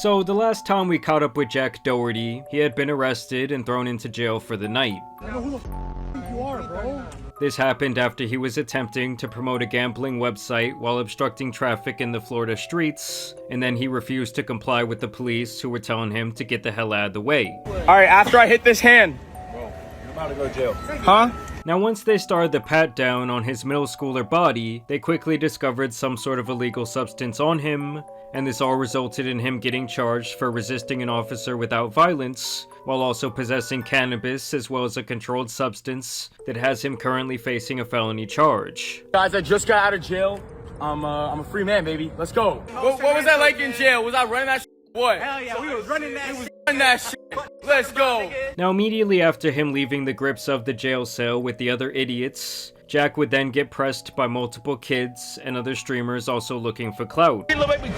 So the last time we caught up with Jack Doherty, he had been arrested and thrown into jail for the night. I know who the f you are, bro. This happened after he was attempting to promote a gambling website while obstructing traffic in the Florida streets, and then he refused to comply with the police who were telling him to get the hell out of the way. Alright, after I hit this hand. Bro, you're about to go to jail. Huh? Now once they started the pat down on his middle schooler body, they quickly discovered some sort of illegal substance on him, and this all resulted in him getting charged for resisting an officer without violence, while also possessing cannabis as well as a controlled substance that has him currently facing a felony charge. Guys, I just got out of jail. I'm a free man, baby. Let's go. What was that like in jail? Was I running that shit? What? Hell yeah, we was running that shit. Running that shit. Let's go. Now immediately after him leaving the grips of the jail cell with the other idiots, Jack would then get pressed by multiple kids and other streamers also looking for clout. And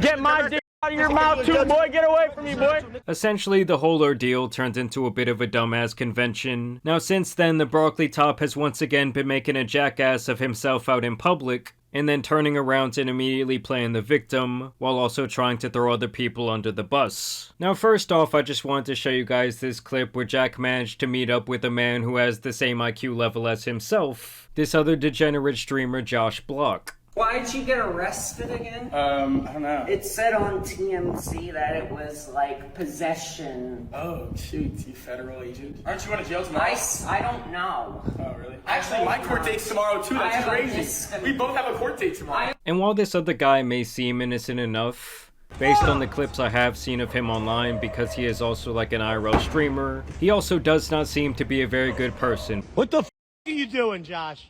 get my dick out of your mouth too, boy. Get away from me, boy. Essentially, the whole ordeal turned into a bit of a dumbass convention. Now since then, the broccoli top has once again been making a jackass of himself out in public, and then turning around and immediately playing the victim, while also trying to throw other people under the bus. Now first off, I just wanted to show you guys this clip where Jack managed to meet up with a man who has the same IQ level as himself, this other degenerate streamer Josh Block. Why'd you get arrested again? I don't know. It said on TMZ that it was like possession. Oh, shoot, you federal agent. Aren't you going to jail tomorrow? I don't know. Oh, really? Actually, my court date's tomorrow, too. That's crazy. We both have a court date tomorrow. And while this other guy may seem innocent enough, based on the clips I have seen of him online, because he is also like an IRL streamer, he also does not seem to be a very good person. What the f are you doing, Josh?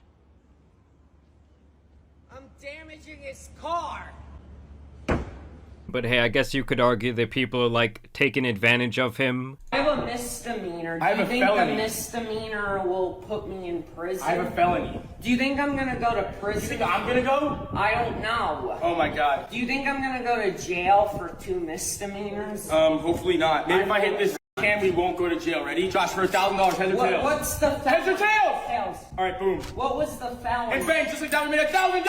I'm damaging his car. But hey, I guess you could argue that people are like taking advantage of him. I have a misdemeanor. I have Do a you think felony. the misdemeanor will put me in prison? I have a felony. Do you think I'm gonna go to prison? You think I'm going to go? I don't know. Oh, my God. Do you think I'm gonna go to jail for 2 misdemeanors? Hopefully not. Maybe if I hit this can, we won't go to jail. Ready? Josh, for $1,000, heads or tails? What's the Heads or tails? Tails. All right, boom. What was the felony? And bang, just like that, we made $1,000.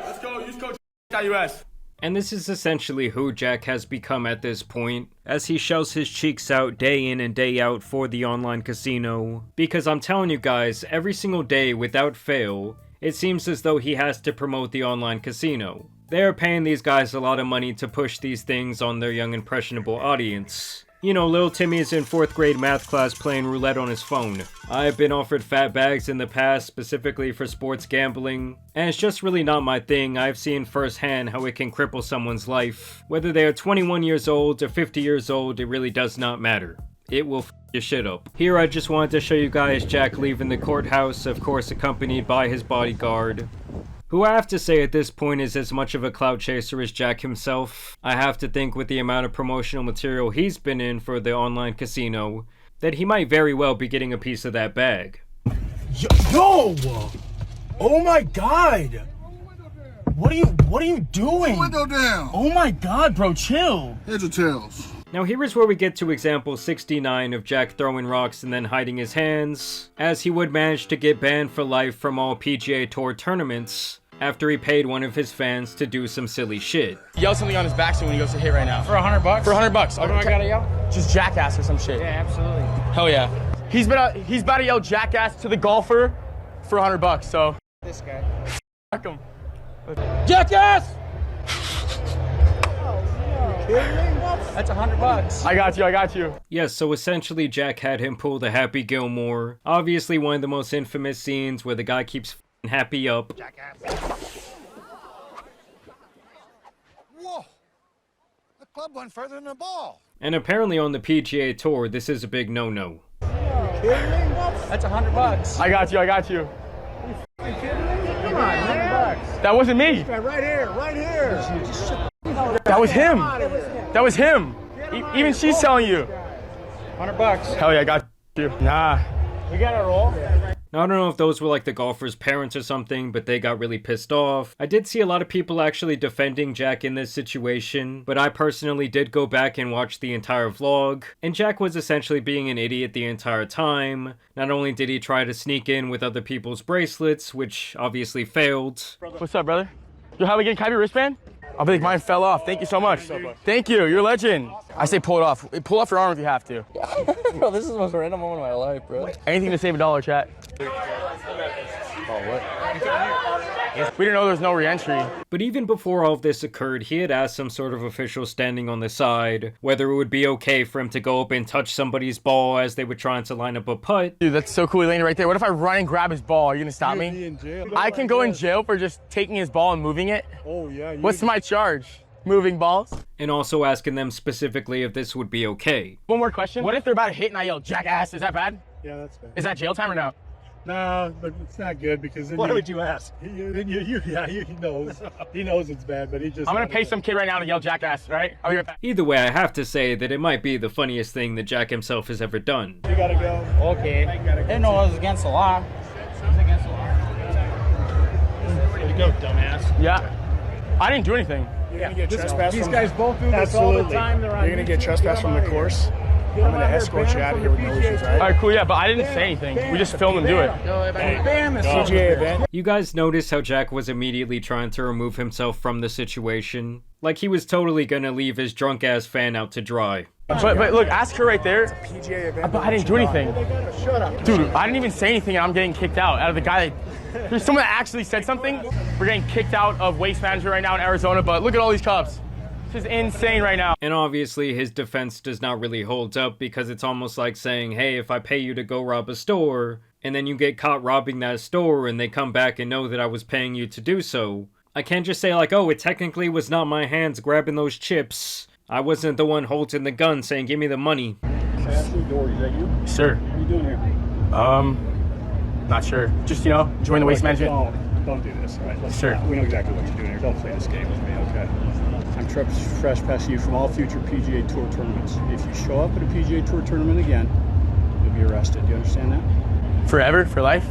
Let's go. Use code US. And this is essentially who Jack has become at this point, as he shells his cheeks out day in and day out for the online casino. Because I'm telling you guys, every single day without fail, it seems as though he has to promote the online casino. They are paying these guys a lot of money to push these things on their young impressionable audience. You know, little Timmy is in 4th grade math class playing roulette on his phone. I've been offered fat bags in the past specifically for sports gambling, and it's just really not my thing. I've seen firsthand how it can cripple someone's life. Whether they are 21 years old or 50 years old, it really does not matter. It will f your shit up. Here I just wanted to show you guys Jack leaving the courthouse, of course accompanied by his bodyguard, who I have to say at this point is as much of a clout chaser as Jack himself. I have to think with the amount of promotional material he's been in for the online casino, that he might very well be getting a piece of that bag. Yo! Oh my God! What are you doing? Window down. Oh my God, bro, chill. Heads or tails? Now here is where we get to example 69 of Jack throwing rocks and then hiding his hands, as he would manage to get banned for life from all PGA Tour tournaments after he paid one of his fans to do some silly shit. Yell something on his backswing when he goes to hit right now. For $100? For $100. What do I gotta yell? Just jackass or some shit. Yeah, absolutely. Hell yeah. He's about to yell jackass to the golfer for $100. So This guy. fuck him. Jackass! That's $100. I got you. Yes, so essentially Jack had him pull the Happy Gilmore, obviously one of the most infamous scenes where the guy keeps f***ing Happy up. Whoa! The club went further than the ball. And apparently on the PGA Tour, this is a big no-no. That's $100. I got you. Come on, man. That wasn't me. Right here. That was him. That was him. Even she's telling you. $100. Hell yeah, I got you. Nah. We gotta roll. Now, I don't know if those were like the golfer's parents or something, but they got really pissed off. I did see a lot of people actually defending Jack in this situation, but I personally did go back and watch the entire vlog, and Jack was essentially being an idiot the entire time. Not only did he try to sneak in with other people's bracelets, which obviously failed. What's up, brother? Yo, how we getting? Can I have your wristband? I'll be like, mine fell off. Thank you so much. Thank you. You're a legend. I say pull it off. Pull off your arm if you have to. Bro, this is the most random moment of my life, bro. Anything to save $1, chat. Oh, what? We didn't know there was no re-entry. But even before all of this occurred, he had asked some sort of official standing on the side whether it would be okay for him to go up and touch somebody's ball as they were trying to line up a putt. Dude, that's so cool. He landed right there. What if I run and grab his ball? Are you gonna stop me? In jail. I can go in jail for just taking his ball and moving it. Oh yeah. What's my charge? Moving balls? And also asking them specifically if this would be okay. One more question. What if they're about to hit and I yell, jackass? Is that bad? Yeah, that's bad. Is that jail time or no? No, but it's not good because then Why would you ask? He knows. He knows it's bad, but he just. I'm gonna pay some kid right now to yell jackass, right? I'll be right back. Either way, I have to say that it might be the funniest thing that Jack himself has ever done. You gotta go. Okay. I didn't know it was against the law. It's against the law. Way to go, dumbass. Yeah. I didn't do anything. You're gonna get trespassed. These guys both do this all the time. They're on You're gonna get trespassed from the course. I'm gonna escort you out of here with no issues, All right? right, cool, yeah, but I didn't say anything. We just filmed him do it. PGA event. You guys notice how Jack was immediately trying to remove himself from the situation? Like he was totally gonna leave his drunk ass fan out to dry. But look, ask her right there. PGA event. But I didn't do anything. Shut up. Dude, I didn't even say anything and I'm getting kicked out of the guy that... There's someone that actually said something. We're getting kicked out of Waste Management right now in Arizona, but look at all these cops. This is insane right now. And obviously his defense does not really hold up because it's almost like saying, hey, if I pay you to go rob a store, and then you get caught robbing that store and they come back and know that I was paying you to do so, I can't just say like, oh, it technically was not my hands grabbing those chips. I wasn't the one holding the gun saying, give me the money. Ashley Doherty, is that you? Sir. What are you doing here? Not sure. Just, you know, join the Waste Management. Don't do this. All right, let's Sure. we know exactly what you're doing here. Don't play this game with me, okay? I'm trespassing you from all future PGA Tour tournaments. If you show up at a PGA Tour tournament again, you'll be arrested. Do you understand that? Forever? For life?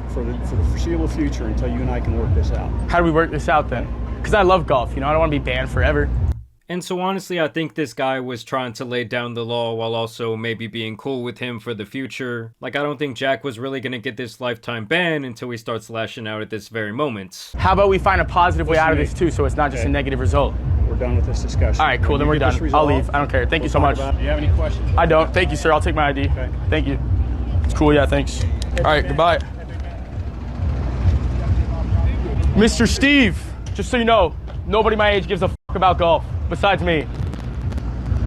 For the foreseeable future until you and I can work this out. How do we work this out then? Because I love golf, you know, I don't want to be banned forever. And so honestly, I think this guy was trying to lay down the law while also maybe being cool with him for the future. Like, I don't think Jack was really gonna get this lifetime ban until he starts lashing out at this very moment. How about we find a positive way out of this too, so it's not just a negative result? We're done with this discussion. All right, cool, then we're done. I'll leave. I don't care. Thank you so much. Do you have any questions? I don't. Thank you, sir. I'll take my ID. Okay. Thank you. It's cool, yeah, thanks. All right, goodbye. Mr. Steve, just so you know, nobody my age gives a fuck about golf, besides me.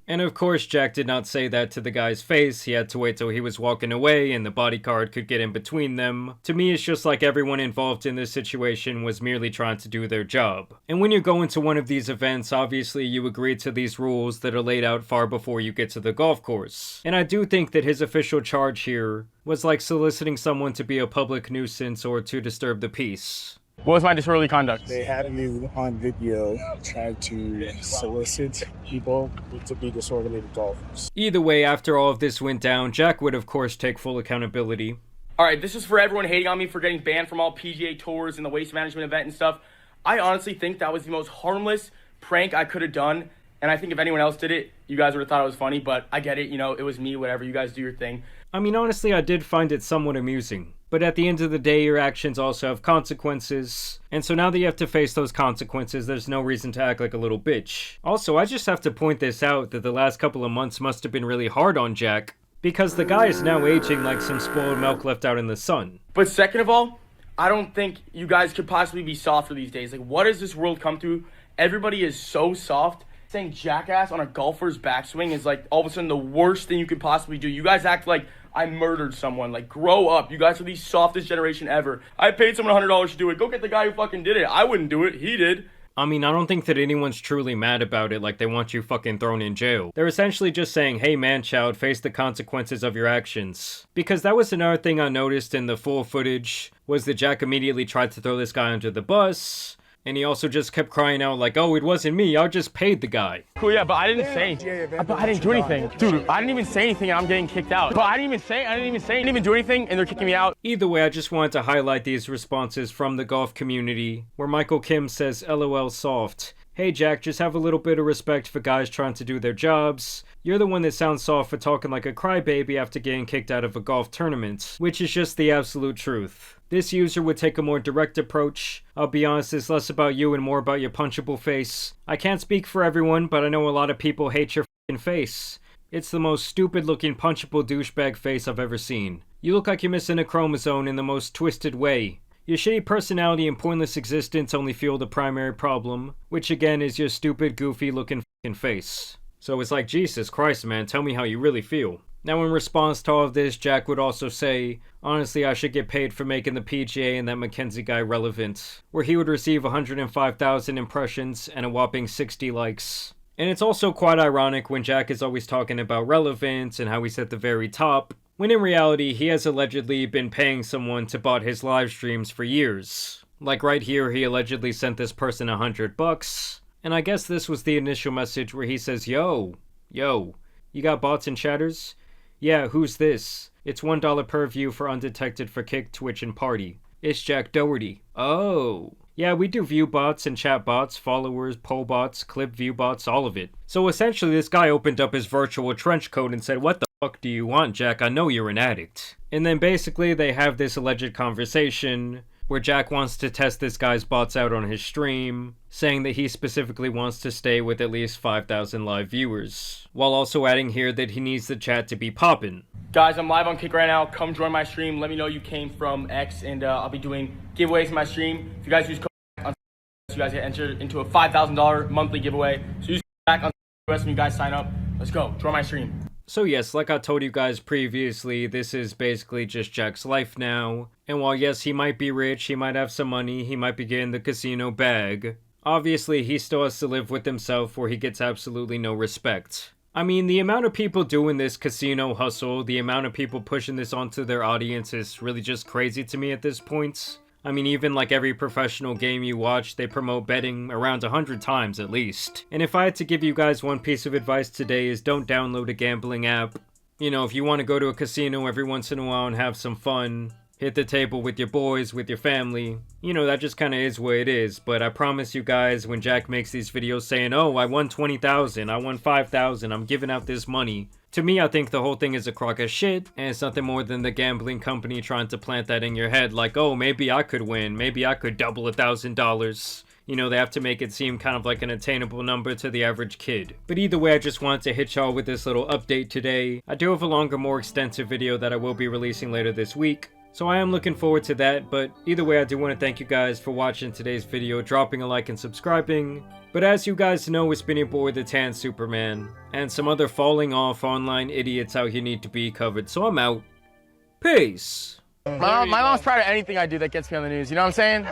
And of course, Jack did not say that to the guy's face. He had to wait till he was walking away and the bodyguard could get in between them. To me, it's just like everyone involved in this situation was merely trying to do their job. And when you go into one of these events, obviously you agree to these rules that are laid out far before you get to the golf course. And I do think that his official charge here was like soliciting someone to be a public nuisance or to disturb the peace. What was my disorderly conduct? They have you on video trying to solicit people to be disorderly golfers. Either way, after all of this went down, Jack would of course take full accountability. All right, this is for everyone hating on me for getting banned from all PGA tours and the Waste Management event and stuff. I honestly think that was the most harmless prank I could have done. And I think if anyone else did it, you guys would have thought it was funny, but I get it, you know, it was me, whatever, you guys do your thing. I mean, honestly, I did find it somewhat amusing. But at the end of the day, your actions also have consequences. And so now that you have to face those consequences, there's no reason to act like a little bitch. Also, I just have to point this out that the last couple of months must have been really hard on Jack, because the guy is now aging like some spoiled milk left out in the sun. But second of all, I don't think you guys could possibly be softer these days. Like, what does this world come to? Everybody is so soft. Saying jackass on a golfer's backswing is like all of a sudden the worst thing you could possibly do. You guys act like I murdered someone. Like, grow up. You guys are the softest generation ever. I paid someone $100 to do it. Go get the guy who fucking did it. I wouldn't do it. He did. I mean, I don't think that anyone's truly mad about it like they want you fucking thrown in jail. They're essentially just saying, hey man child, face the consequences of your actions. Because that was another thing I noticed in the full footage, was that Jack immediately tried to throw this guy under the bus. And he also just kept crying out like, oh, it wasn't me, I just paid the guy. Cool, yeah, but I didn't say anything. But I didn't do anything. Dude, I didn't even say anything and I'm getting kicked out. But I didn't even do anything and they're kicking me out. Either way, I just wanted to highlight these responses from the golf community, where Michael Kim says LOL soft, Hey Jack, just have a little bit of respect for guys trying to do their jobs. You're the one that sounds soft for talking like a crybaby after getting kicked out of a golf tournament, which is just the absolute truth. This user would take a more direct approach. I'll be honest, it's less about you and more about your punchable face. I can't speak for everyone, but I know a lot of people hate your f***ing face. It's the most stupid looking punchable douchebag face I've ever seen. You look like you're missing a chromosome in the most twisted way. Your shitty personality and pointless existence only fuel the primary problem, which again is your stupid, goofy looking f***ing face. So it's like, Jesus Christ, man, tell me how you really feel. Now in response to all of this, Jack would also say, honestly, I should get paid for making the PGA and that Mackenzie guy relevant, where he would receive 105,000 impressions and a whopping 60 likes. And it's also quite ironic when Jack is always talking about relevance and how he's at the very top, when in reality he has allegedly been paying someone to bot his live streams for years. Like right here, he allegedly sent this person $100, and I guess this was the initial message where he says, yo, you got bots and chatters? Yeah, who's this? It's $1 per view for undetected for Kick, Twitch, and Party. It's Jack Doherty. Oh. Yeah, we do view bots and chat bots, followers, poll bots, clip view bots, all of it. So essentially this guy opened up his virtual trench coat and said, what the fuck do you want, Jack? I know you're an addict. And then basically they have this alleged conversation where Jack wants to test this guy's bots out on his stream, saying that he specifically wants to stay with at least 5,000 live viewers, while also adding here that he needs the chat to be poppin'. Guys, I'm live on Kick right now. Come join my stream. Let me know you came from X, and I'll be doing giveaways in my stream. If you guys use code on, you guys get entered into a $5,000 monthly giveaway. So use back on when you guys sign up. Let's go. Join my stream. So yes, like I told you guys previously, this is basically just Jack's life now. And while yes, he might be rich, he might have some money, he might be getting the casino bag, obviously he still has to live with himself where he gets absolutely no respect. I mean, the amount of people doing this casino hustle, the amount of people pushing this onto their audience is really just crazy to me at this point. I mean, even like every professional game you watch, they promote betting around 100 times at least. And if I had to give you guys one piece of advice today is don't download a gambling app. You know, if you want to go to a casino every once in a while and have some fun, hit the table with your boys, with your family, you know, that just kind of is what it is. But I promise you guys, when Jack makes these videos saying, oh, I won 20,000, I won 5,000, I'm giving out this money, to me, I think the whole thing is a crock of shit, and it's nothing more than the gambling company trying to plant that in your head, like, oh, maybe I could win, maybe I could double $1,000. You know, they have to make it seem kind of like an attainable number to the average kid. But either way, I just wanted to hit y'all with this little update today. I do have a longer, more extensive video that I will be releasing later this week, so I am looking forward to that. But either way, I do want to thank you guys for watching today's video, dropping a like and subscribing. But as you guys know, it's been your boy, the Tan Superman, and some other falling off online idiots out here need to be covered, so I'm out. Peace! My mom's proud of anything I do that gets me on the news, you know what I'm saying?